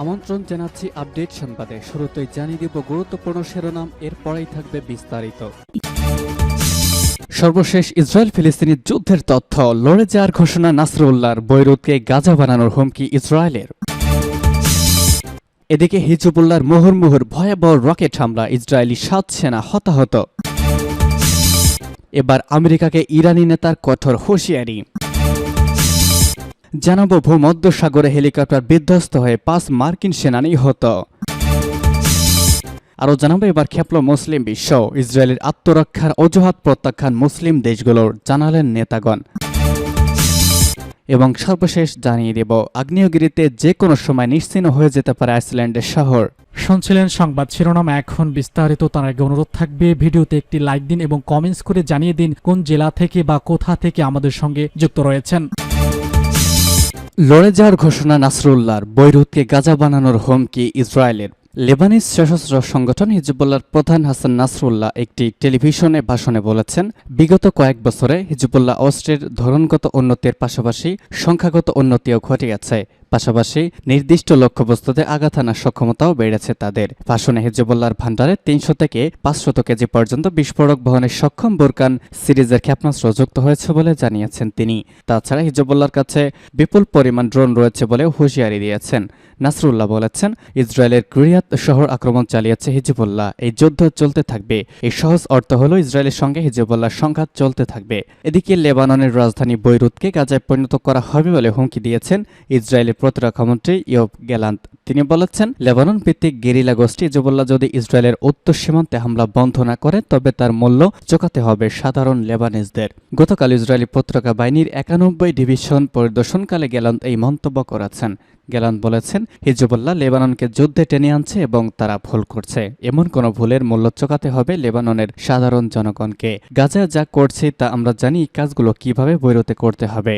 আমন্ত্রণ জানাচ্ছি আপডেট সংবাদে। শুরুতেই জানিয়ে দিব গুরুত্বপূর্ণ শিরোনাম, এরপরেই থাকবে বিস্তারিত। সর্বশেষ ইসরায়েল ফিলিস্তিনি যুদ্ধের তথ্য, লড়ে যাওয়ার ঘোষণা নাসরুল্লাহর, বৈরুতকে গাজা বানানোর হুমকি ইসরায়েলের। এদিকে হিজবুল্লাহর মুহুর্মুহুর ভয়াবহ রকেট হামলা, ইসরায়েলি ৭ সেনা হতাহত। এবার আমেরিকাকে ইরানি নেতার কঠোর হুঁশিয়ারি। জানাবো ভূমধ্যসাগরে হেলিকপ্টার বিধ্বস্ত হয়ে ৫ মার্কিন সেনা নিহত। আরও জানাবো এবার খেপল মুসলিম বিশ্ব, ইসরায়েলের আত্মরক্ষার অজুহাত প্রত্যাখ্যান মুসলিম দেশগুলোর, জানালেন নেতাগণ। এবং সর্বশেষ জানিয়ে দেব আগ্নেয়গিরিতে যে কোনো সময় নিশ্চিহ্ন হয়ে যেতে পারে আইসল্যান্ডের শহর। শুনছিলেন সংবাদ শিরোনাম, এখন বিস্তারিত। তার আগে অনুরোধ থাকবে ভিডিওতে একটি লাইক দিন এবং কমেন্টস করে জানিয়ে দিন কোন জেলা থেকে বা কোথা থেকে আমাদের সঙ্গে যুক্ত রয়েছেন। লড়ে যাওয়ার ঘোষণা নাসরুল্লাহর, বৈরুতকে গাজা বানানোর হুমকি ইসরায়েলের। লেবানিজ সশস্ত্র সংগঠন হিজবুল্লাহর প্রধান হাসান নাসরুল্লাহ একটি টেলিভিশনে ভাষণে বলেছেন, বিগত কয়েক বছরে হিজবুল্লাহ অস্ত্রের ধরনগত উন্নতির পাশাপাশি সংখ্যাগত উন্নতিও ঘটিয়েছে, পাশাপাশি নির্দিষ্ট লক্ষ্যবস্তুতে আঘাত হানার সক্ষমতাও বেড়েছে তাদের। ভাষণে হিজবুল্লাহর ভান্ডারে ৩০০ থেকে ৫০০ কেজি পর্যন্ত বিস্ফোরক বহনে সক্ষম বোরকান সিরিজের ক্ষেপণাস্ত্র যুক্ত হয়েছে বলে জানিয়েছেন তিনি। তাছাড়া হিজবুল্লাহর কাছে বিপুল পরিমাণ ড্রোন রয়েছে বলেও হুঁশিয়ারি দিয়েছেন। নাসরুল্লাহ বলেছেন, ইসরায়েলের কিরিয়াত শহর আক্রমণ চালিয়েছে হিজবুল্লাহ, এই যুদ্ধ চলতে থাকবে। এই সহজ অর্থ হলো ইসরায়েলের সঙ্গে হিজবুল্লাহর সংঘাত চলতে থাকবে। এদিকে লেবাননের রাজধানী বৈরুতকে গাজায় পরিণত করা হবে বলে হুমকি দিয়েছেন ইসরায়েলের প্রতিরক্ষামন্ত্রী ইয়োভ গ্যালান্ট। তিনি বলেছেন, লেবানন ভিত্তিক গেরিলা গোষ্ঠী হিজবুল্লাহ যদি ইসরায়েলের উত্তর সীমান্তে হামলা বন্ধ না করে তবে তার মূল্য চোকাতে হবে সাধারণ লেবানিজদের। গতকাল ইসরায়েলি প্রতিরক্ষা বাহিনীর ৯১ ডিভিশন পরিদর্শনকালে গ্যালান্ট এই মন্তব্য করেছেন। গ্যালান্ট বলেছেন, হিজবুল্লাহ লেবাননকে যুদ্ধে টেনে আনছে এবং তারা ভুল করছে। এমন কোনো ভুলের মূল্য চোকাতে হবে লেবাননের সাধারণ জনগণকে। গাজা যা করছে তা আমরা জানি, কাজগুলো কিভাবে বৈরুতে করতে হবে।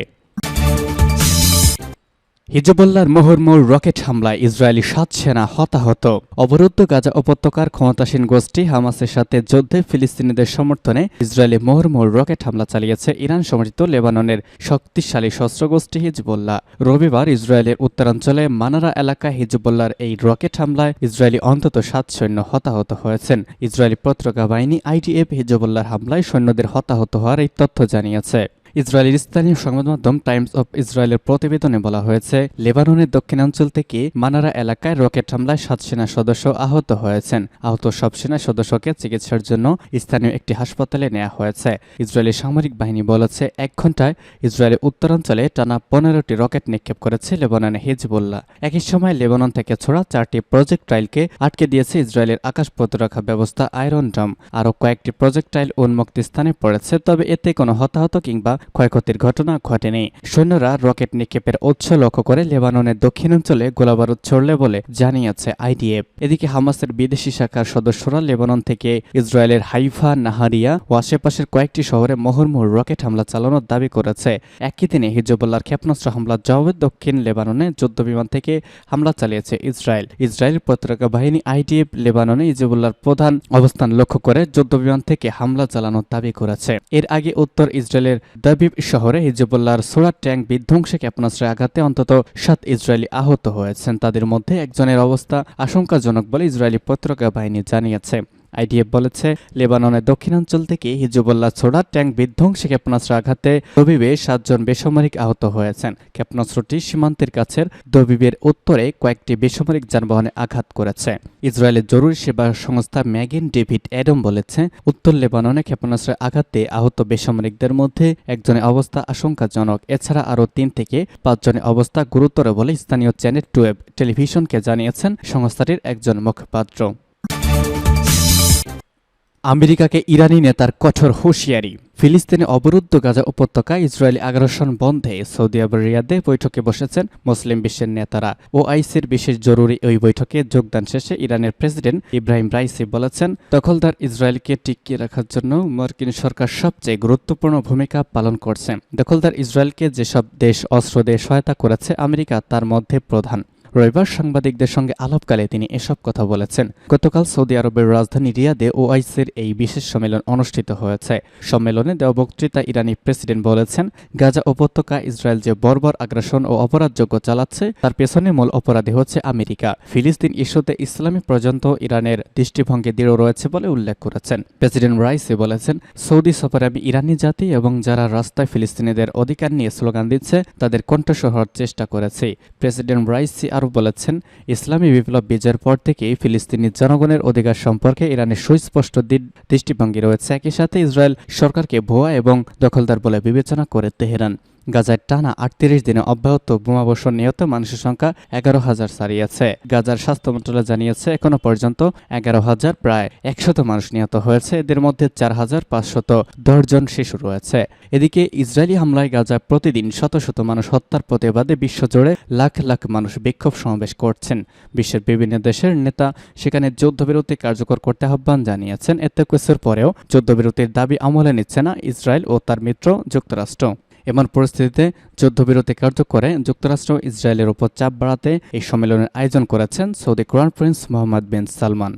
হিজবুল্লাহর মুহুর্মুহুর রকেট হামলায় ইসরায়েলি ৭ সেনা হতাহত। অবরুদ্ধ গাজা উপত্যকার ক্ষমতাসীন গোষ্ঠী হামাসের সাথে যুদ্ধে ফিলিস্তিনিদের সমর্থনে ইসরায়েলি মুহুর্মুহুর রকেট হামলা চালিয়েছে ইরান সমর্থিত লেবাননের শক্তিশালী সশস্ত্র গোষ্ঠী হিজবুল্লাহ। রবিবার ইসরায়েলের উত্তরাঞ্চলে মানারা এলাকায় হিজবুল্লাহর এই রকেট হামলায় ইসরায়েলি অন্তত ৭ সৈন্য হতাহত হয়েছেন। ইসরায়েলি প্রতিরক্ষা বাহিনী আইডিএফ হিজবুল্লাহর হামলায় সৈন্যদের হতাহত হওয়ার এই তথ্য জানিয়েছে। ইসরায়েলের স্থানীয় সংবাদ মাধ্যম টাইমস অব ইসরায়েলের প্রতিবেদনে বলা হয়েছে, লেবাননের দক্ষিণাঞ্চল থেকে মানারা এলাকায় রকেট হামলায় ৭ সেনা সদস্য আহত হয়েছেন। আহত সব সেনা সদস্যকে চিকিৎসার জন্য স্থানীয় একটি হাসপাতালে নেওয়া হয়েছে। ইসরায়েলি সামরিক বাহিনী বলেছে, ১ ঘণ্টায় ইসরায়েলের উত্তরাঞ্চলে টানা ১৫টি রকেট নিক্ষেপ করেছে লেবাননের হিজবুল্লাহ। একই সময় লেবানন থেকে ছোড়া ৪টি প্রজেক্টাইলকে আটকে দিয়েছে ইসরায়েলের আকাশ প্রতিরক্ষা ব্যবস্থা আয়রন ডোম। আরও কয়েকটি প্রজেক্টাইল উন্মুক্ত স্থানে পড়েছে, তবে এতে কোনো হতাহত কিংবা ক্ষয়ক্ষতির ঘটনা ঘটেনি। সৈন্যরা রকেট নিক্ষেপের উৎস লক্ষ্য করে লেবাননের দক্ষিণাঞ্চলে গোলাবারুদ ছড়লে বলে জানিয়েছে আইডিএফ। এদিকে হামাসের বিদেশি শাখার সদস্যরা লেবানন থেকে ইসরায়েলের হাইফা, নাহারিয়া ও আশেপাশের কয়েকটি শহরে মুহুর্মুহুর রকেট হামলা চালানোর দাবি করেছে। একই দিনে হিজবুল্লাহর ক্ষেপণাস্ত্র হামলার জবাবে দক্ষিণ লেবাননে যুদ্ধবিমান থেকে হামলা চালিয়েছে ইসরায়েল। ইসরায়েল প্রতিরক্ষা বাহিনী আইডিএফ লেবাননে হিজবুল্লাহর প্রধান অবস্থান লক্ষ্য করে যুদ্ধবিমান থেকে হামলা চালানোর দাবি করেছে। এর আগে উত্তর ইসরায়েলের দাবিব শহরে হিজবুল্লাহর ছোড়া ট্যাঙ্ক বিধ্বংসী ক্ষেপণাস্ত্রের আঘাতে অন্তত ৭ ইসরায়েলি আহত হয়েছেন। তাদের মধ্যে একজনের অবস্থা আশঙ্কাজনক বলে ইসরায়েলি প্রতিরক্ষা বাহিনী জানিয়েছে। আইডিএফ বলেছে, লেবাননের দক্ষিণাঞ্চল থেকে হিজবুল্লাহ ছোড়া ট্যাঙ্ক বিধ্বংসী ক্ষেপণাস্ত্রের আঘাতে দবিবে ৭ জন বেসামরিক আহত হয়েছেন। ক্ষেপণাস্ত্রটি সীমান্তের কাছের দবিবের উত্তরে কয়েকটি বেসামরিক যানবাহনে আঘাত করেছে। ইসরায়েলের জরুরি সেবা সংস্থা ম্যাগেন ডেভিড অ্যাডম বলেছে, উত্তর লেবাননে ক্ষেপণাস্ত্রের আঘাতে আহত বেসামরিকদের মধ্যে একজনের অবস্থা আশঙ্কাজনক। এছাড়া আরও ৩ থেকে ৫ জনের অবস্থা গুরুতর বলে স্থানীয় চ্যানেল 12 টেলিভিশনকে জানিয়েছেন সংস্থাটির একজন মুখপাত্র। আমেরিকাকে ইরানি নেতার কঠোর হুঁশিয়ারি। ফিলিস্তিনে অবরুদ্ধ গাজা উপত্যকায় ইসরায়েলি আগ্রাসন বন্ধে সৌদি আরবের রিয়াদে বৈঠকে বসেছেন মুসলিম বিশ্বের নেতারা। ওআইসির বিশেষ জরুরি ওই বৈঠকে যোগদান শেষে ইরানের প্রেসিডেন্ট ইব্রাহিম রাইসি বলেছেন, দখলদার ইসরায়েলকে টিকিয়ে রাখার জন্য মার্কিন সরকার সবচেয়ে গুরুত্বপূর্ণ ভূমিকা পালন করছে। দখলদার ইসরায়েলকে যেসব দেশ অস্ত্র দিয়ে সহায়তা করেছে আমেরিকা তার মধ্যে প্রধান। রবিবার সাংবাদিকদের সঙ্গে আলাপকালে তিনি এসব কথা বলেছেন। গতকাল সৌদি আরবের রাজধানী রিয়াদে ওআইসির এই বিশেষ সম্মেলন অনুষ্ঠিত হয়েছে। সম্মেলনে দেওয়া বক্তৃতা ইরানি প্রেসিডেন্ট বলেছেন, গাজা উপত্যকা ইসরায়েল যে বর্বর আগ্রাসন ও অপরাধযোগ্য চালাচ্ছে তার পেছনে মূল অপরাধী হচ্ছে আমেরিকা। ফিলিস্তিন ইস্যুতে ইসলামী পর্যন্ত ইরানের দৃষ্টিভঙ্গি দৃঢ় রয়েছে বলে উল্লেখ করেছেন। প্রেসিডেন্ট রাইসি বলেছেন, সৌদি সফরে আমি ইরানি জাতি এবং যারা রাস্তায় ফিলিস্তিনিদের অধিকার নিয়ে স্লোগান দিচ্ছে তাদের কণ্ঠস্বর হওয়ার চেষ্টা করেছি। প্রেসিডেন্ট রাইসি আরও বলেছেন, ইসলামী বিপ্লব বিজয়ের পর থেকেই ফিলিস্তিনি জনগণের অধিকার সম্পর্কে ইরানের সুস্পষ্ট দৃষ্টিভঙ্গি রয়েছে। একই সাথে ইসরায়েল সরকারকে ভুয়া এবং দখলদার বলে বিবেচনা করে তেহরান। গাজায় টানা 38 দিনে অব্যাহত বোমাবর্ষণ নিহত মানুষের সংখ্যা 11,000 ছাড়িয়েছে। গাজার স্বাস্থ্য মন্ত্রণালয় জানিয়েছে, এখনো পর্যন্ত 11,000 প্রায় 100 মানুষ নিহত হয়েছে। এদের মধ্যে 4,510 জন শিশু রয়েছে। এদিকে ইসরায়েলি হামলায় গাজায় প্রতিদিন শত শত মানুষ হত্যার প্রতিবাদে বিশ্বজুড়ে লাখ লাখ মানুষ বিক্ষোভ সমাবেশ করছেন। বিশ্বের বিভিন্ন দেশের নেতা সেখানে যুদ্ধবিরতি কার্যকর করতে আহ্বান জানিয়েছেন। এত কিছুর পরেও যুদ্ধবিরতির দাবি আমলে নিচ্ছে না ইসরায়েল ও তার মিত্র যুক্তরাষ্ট্র। এমন পরিস্থিতিতে যুদ্ধবিরতি কার্যকরে যুক্তরাষ্ট্র ইসরায়েলের উপর চাপ বাড়াতে এই সম্মেলনের আয়োজন করেছেন সৌদি ক্রাউন প্রিন্স মোহাম্মদ বিন সালমান।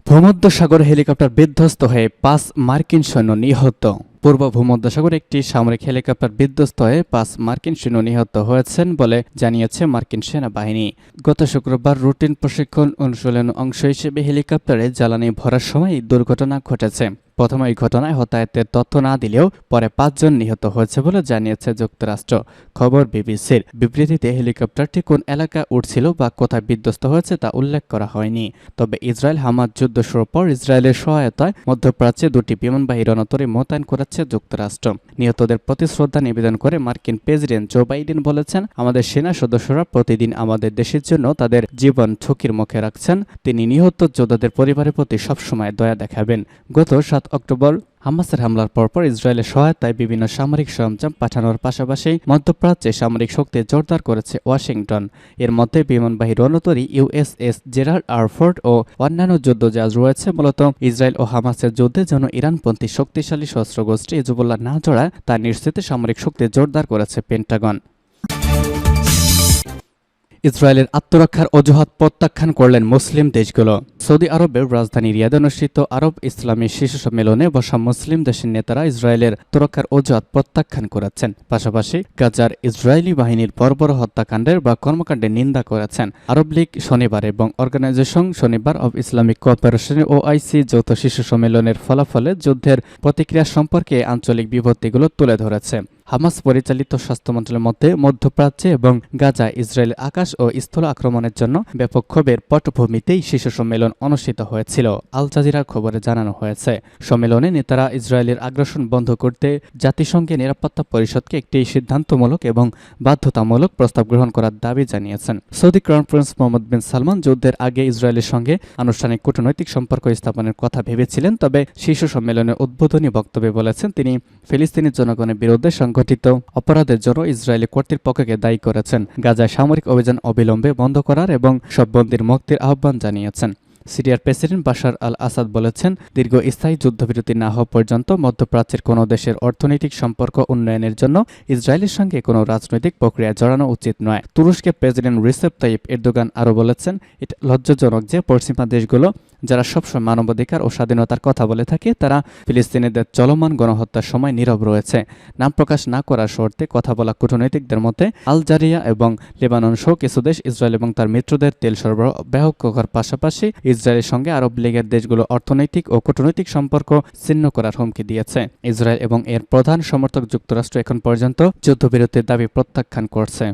ভূমধ্যসাগর হেলিকপ্টার বিধ্বস্ত হয়ে 5 মার্কিন সৈন্য নিহত। পূর্ব ভূমধ্যসাগরে একটি সামরিক হেলিকপ্টার বিধ্বস্ত হয়ে 5 মার্কিন সৈন্য নিহত হয়েছেন বলে জানিয়েছে মার্কিন সেনাবাহিনী। গত শুক্রবার রুটিন প্রশিক্ষণ অনুশীলনের অংশ হিসেবে হেলিকপ্টারে জ্বালানি ভরার সময় এই দুর্ঘটনা ঘটেছে। প্রথমে এই ঘটনায় হতাহতের তথ্য না দিলেও পরে 5 জন নিহত হয়েছে বলে জানিয়েছে যুক্তরাষ্ট্র। খবর বিবিসির। বিবৃতিতে হেলিকপ্টারটি কোন এলাকায় উঠছিল বা কোথায় বিধ্বস্ত হয়েছে তা উল্লেখ করা হয়নি। তবে ইসরায়েল হামাস যুদ্ধ শুরুর পর ইসরায়েলের সহায়তায় মধ্যপ্রাচ্যে 2টি বিমানবাহী রণতরী মোতায়েন করেছে যুক্তরাষ্ট্র। নিহতদের প্রতি শ্রদ্ধা নিবেদন করে মার্কিন প্রেসিডেন্ট জো বাইডেন বলেছেন, আমাদের সেনা সদস্যরা প্রতিদিন আমাদের দেশের জন্য তাদের জীবন ঝুঁকির মুখে রাখছেন। তিনি নিহত যোদ্ধাদের পরিবারের প্রতি সবসময় দয়া দেখাবেন। গত 7 অক্টোবর হামাসের হামলার পরপর ইসরায়েলের সহায়তায় বিভিন্ন সামরিক সরঞ্জাম পাঠানোর পাশাপাশি মধ্যপ্রাচ্যে সামরিক শক্তি জোরদার করেছে ওয়াশিংটন। এর মধ্যে বিমানবাহী রণতরী ইউএসএস জেরাল্ড আর ফোর্ড ও অন্যান্য যুদ্ধজাহাজ রয়েছে। মূলত ইসরায়েল ও হামাসের যুদ্ধে যেন ইরানপন্থী শক্তিশালী সশস্ত্র গোষ্ঠী হিজবুল্লাহ না জড়ায় তা নিশ্চিতে সামরিক শক্তি জোরদার করেছে পেন্টাগন। ইসরায়েলের আত্মরক্ষার অজুহাত প্রত্যাখ্যান করলেন মুসলিম দেশগুলো। সৌদি আরবের রাজধানী রিয়াদে অনুষ্ঠিত আরব ইসলামী শীর্ষ সম্মেলনে বসা মুসলিম দেশের নেতারা ইসরায়েলের আত্মরক্ষার অজুহাত প্রত্যাখ্যান করেছেন। পাশাপাশি গাজার ইসরায়েলি বাহিনীর বর্বর হত্যাকাণ্ডের বা কর্মকাণ্ডের নিন্দা করেছেন। আরব লীগ শনিবার এবং অর্গানাইজেশন শনিবার অব ইসলামিক কোঅপারেশন ওআইসি যৌথ শীর্ষ সম্মেলনের ফলাফলে যুদ্ধের প্রতিক্রিয়া সম্পর্কে আঞ্চলিক বিভক্তিগুলো তুলে ধরেছে। হামাস পরিচালিত স্বাস্থ্য মন্ত্রণালয়ের মধ্যে মধ্যপ্রাচ্যে এবং গাজায় ইসরায়েলের আকাশ ও স্থল আক্রমণের জন্য ব্যাপক ক্ষোভের পটভূমিতেই শীর্ষ সম্মেলন অনুষ্ঠিত হয়েছিল। আল জাজিরার খবরে জানানো হয়েছে, সম্মেলনে নেতারা ইসরায়েলের আগ্রাসন বন্ধ করতে জাতিসংঘের নিরাপত্তা পরিষদকে একটি সিদ্ধান্তমূলক এবং বাধ্যতামূলক প্রস্তাব গ্রহণ করার দাবি জানিয়েছেন। সৌদি ক্রাউন প্রিন্স মোহাম্মদ বিন সালমান যুদ্ধের আগে ইসরায়েলের সঙ্গে আনুষ্ঠানিক কূটনৈতিক সম্পর্ক স্থাপনের কথা ভেবেছিলেন। তবে শীর্ষ সম্মেলনের উদ্বোধনী বক্তব্যে বলেছেন, তিনি ফিলিস্তিনি জনগণের বিরুদ্ধে সংঘটিত অপরাধের জন্য ইসরায়েলি কর্তৃপক্ষকে দায়ী করেছেন। গাজায় সামরিক অভিযান অবিলম্বে বন্ধ করার এবং সব বন্দীর মুক্তির আহ্বান জানিয়েছেন। সিরিয়ার প্রেসিডেন্ট বাশার আল আসাদ বলেছেন, দীর্ঘ স্থায়ী যুদ্ধবিরতি না হওয়া পর্যন্ত মধ্যপ্রাচ্যের কোনো দেশের অর্থনৈতিক সম্পর্ক উন্নয়নের জন্য ইসরায়েলের সঙ্গে কোনো রাজনৈতিক প্রক্রিয়া জড়ানো উচিত নয়। তুরস্কের প্রেসিডেন্ট রিসেপ তাইয়িপ এরদোগান আরও বলেছেন, এটা লজ্জাজনক যে পশ্চিমা দেশগুলো যারা সবসময় মানবাধিকার ও স্বাধীনতার কথা বলে থাকে তারা ফিলিস্তিনিদের চলমান গণহত্যার সময় নীরব রয়েছে। নাম প্রকাশ না করার শর্তে কথা বলা কূটনৈতিকদের মধ্যে আলজেরিয়া এবং লেবানন সহ কিছু দেশ ইসরায়েল এবং তার মিত্রদের তেল সরবরাহ ব্যাহত করার পাশাপাশি ইসরায়েলের সঙ্গে আরব লীগের দেশগুলো অর্থনৈতিক ও কূটনৈতিক সম্পর্ক ছিন্ন করার হুমকি দিয়েছে। ইসরায়েল এবং এর প্রধান সমর্থক যুক্তরাষ্ট্র এখন পর্যন্ত যুদ্ধবিরতির দাবি প্রত্যাখ্যান করছে।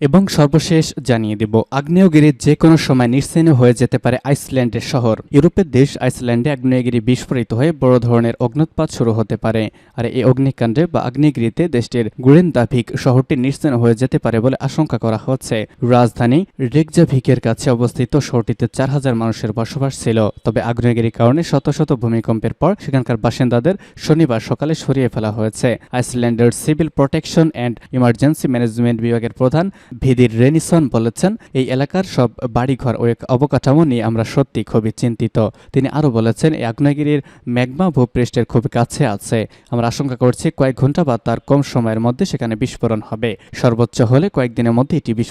এবং সর্বশেষ জানিয়ে দেব, আগ্নেয়গিরি যে কোনো সময় নিশ্চিহ্ন হয়ে যেতে পারে আইসল্যান্ডের শহর। ইউরোপের দেশ আইসল্যান্ডে আগ্নেয়গিরি বিস্ফোরিত হয়ে বড় ধরনের অগ্নুৎপাত শুরু হতে পারে। আর এই অগ্নিকাণ্ডে বা আগ্নেয়গিরিতে দেশটির গুরেনদাভিক শহরটি নিশ্চিহ্ন হয়ে যেতে পারে বলে আশঙ্কা করা হচ্ছে। রাজধানী রেকজাভিকের কাছে অবস্থিত শহরটিতে 4000 মানুষের বসবাস ছিল। তবে আগ্নেয়গিরির কারণে শত শত ভূমিকম্পের পর সেখানকার বাসিন্দাদের শনিবার সকালে সরিয়ে ফেলা হয়েছে। আইসল্যান্ডের civil protection and emergency management বিভাগের প্রধান ভিদির রেনিসন বলেছেন, এই এলাকার সব বাড়িঘর ও অবকাঠামো নিয়ে আমরা সত্যি খুবই চিন্তিত। তিনি আরও বলেছেন, এই আগ্নেয়গিরির ম্যাগমা ভূপৃষ্ঠের খুব কাছে আছে। আমরা আশঙ্কা করছি কয়েক ঘন্টা বা তার কম সময়ের মধ্যে সেখানে বিস্ফোরণ হবে। সর্বোচ্চ হলে কয়েকদিনের মধ্যে এটি